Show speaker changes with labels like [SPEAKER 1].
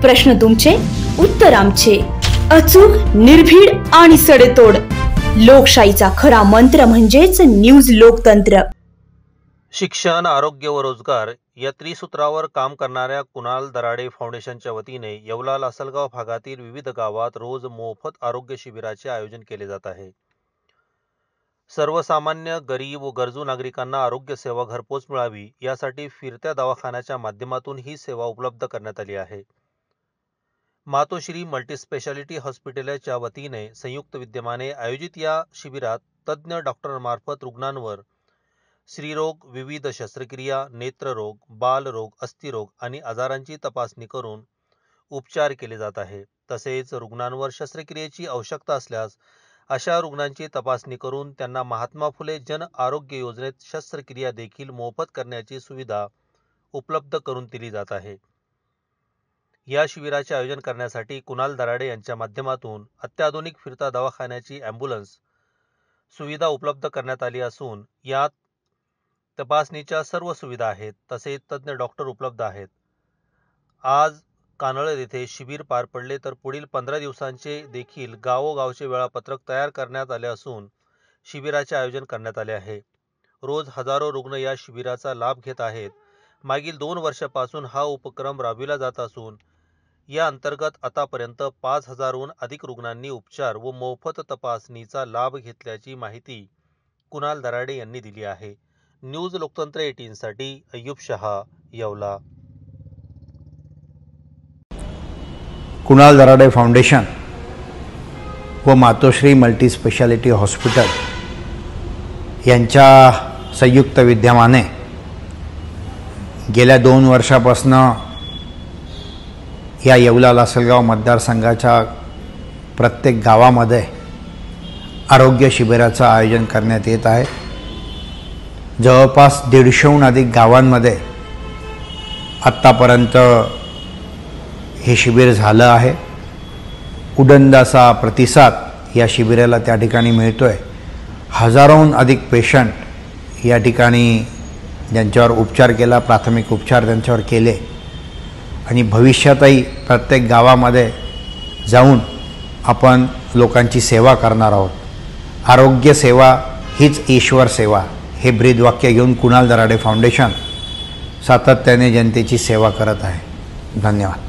[SPEAKER 1] प्रश्न तुमचे, उत्तर आमचे. अचूक, निर्भीड आणि सडेतोड. लोकशाहीचा खरा मंत्र म्हणजेच न्यूज लोकतंत्र.
[SPEAKER 2] शिक्षण, आरोग्य व रोजगार या त्रिसूत्रावर काम करणाऱ्या कुणाल दराडे फाउंडेशनच्या वतीने येवला लासलगाव भागातील विविध गावात रोज मोफत आरोग्य शिबिराचे आयोजन केले जात आहे. सर्वसामान्य, गरीब व गरजू नागरिकांना आरोग्य सेवा घरपोच मिळावी यासाठी फिरत्या दवाखान्याच्या माध्यमातून ही सेवा उपलब्ध करण्यात आली आहे. मातोश्री मल्टीस्पेशालिटी हॉस्पिटलच्या वतीने संयुक्त विद्यमाने आयोजित या शिबिरात तज्ज्ञ डॉक्टरांमार्फत रुग्णांवर स्त्रीरोग, विविध शस्त्रक्रिया, नेत्ररोग, बालरोग, अस्थिरोग आणि आजारांची तपासणी करून उपचार केले जात आहे. तसेच रुग्णांवर शस्त्रक्रियेची आवश्यकता असल्यास अशा रुग्णांची तपासणी करून त्यांना महात्मा फुले जन आरोग्य योजनेत शस्त्रक्रिया देखील मोफत करण्याची सुविधा उपलब्ध करून दिली जात आहे. या शिबिराचे आयोजन करण्यासाठी कुणाल दराडे यांच्या माध्यमातून अत्याधुनिक फिरता दवाखान्याची ॲम्ब्युलन्स सुविधा उपलब्ध करण्यात आली असून यात तपासणीच्या सर्व सुविधा आहेत. तसेच तज्ज्ञ डॉक्टर उपलब्ध आहेत. आज कानळद येथे शिबिर पार पडले तर पुढील 15 दिवसांचे देखील गावोगावचे वेळापत्रक तयार करण्यात आले असून शिबिराचे आयोजन करण्यात आले आहे. रोज हजारो रुग्ण या शिबिराचा लाभ घेत आहेत. मागील 2 वर्षापासून हा उपक्रम राबविला जात असून या अंतर्गत आतापर्यंत 5000हून अधिक रुग्णांनी उपचार व मोफत तपासणीचा लाभ घेतल्याची माहिती कुणाल दराडे यांनी दिली आहे. न्यूज लोकतंत्र 18 साठी अय्यूब शहा, येवला.
[SPEAKER 3] कुणाल दराडे फाउंडेशन व मातोश्री मल्टीस्पेशालिटी हॉस्पिटल यांच्या संयुक्त विद्यमाने गेल्या 2 वर्षापासून या येवला लासलगाव मतदारसंघाच्या प्रत्येक गावामध्ये आरोग्य शिबिराचं आयोजन करण्यात येत आहे. जवळपास 150हून अधिक गावांमध्ये आत्तापर्यंत हे शिबिर झालं आहे. उदंड असा प्रतिसाद या शिबिराला त्या ठिकाणी मिळतोय. हजारोहून अधिक पेशंट या ठिकाणी ज्यांच्यावर उपचार केला, प्राथमिक उपचार त्यांच्यावर केले आणि भविष्यातही प्रत्येक गावामध्ये जाऊन आपण लोकांची सेवा करणार आहोत. आरोग्य सेवा हीच ईश्वर सेवा हे ब्रीदवाक्य घेऊन कुणाल दराडे फाउंडेशन सातत्याने जनतेची सेवा करत आहे. धन्यवाद.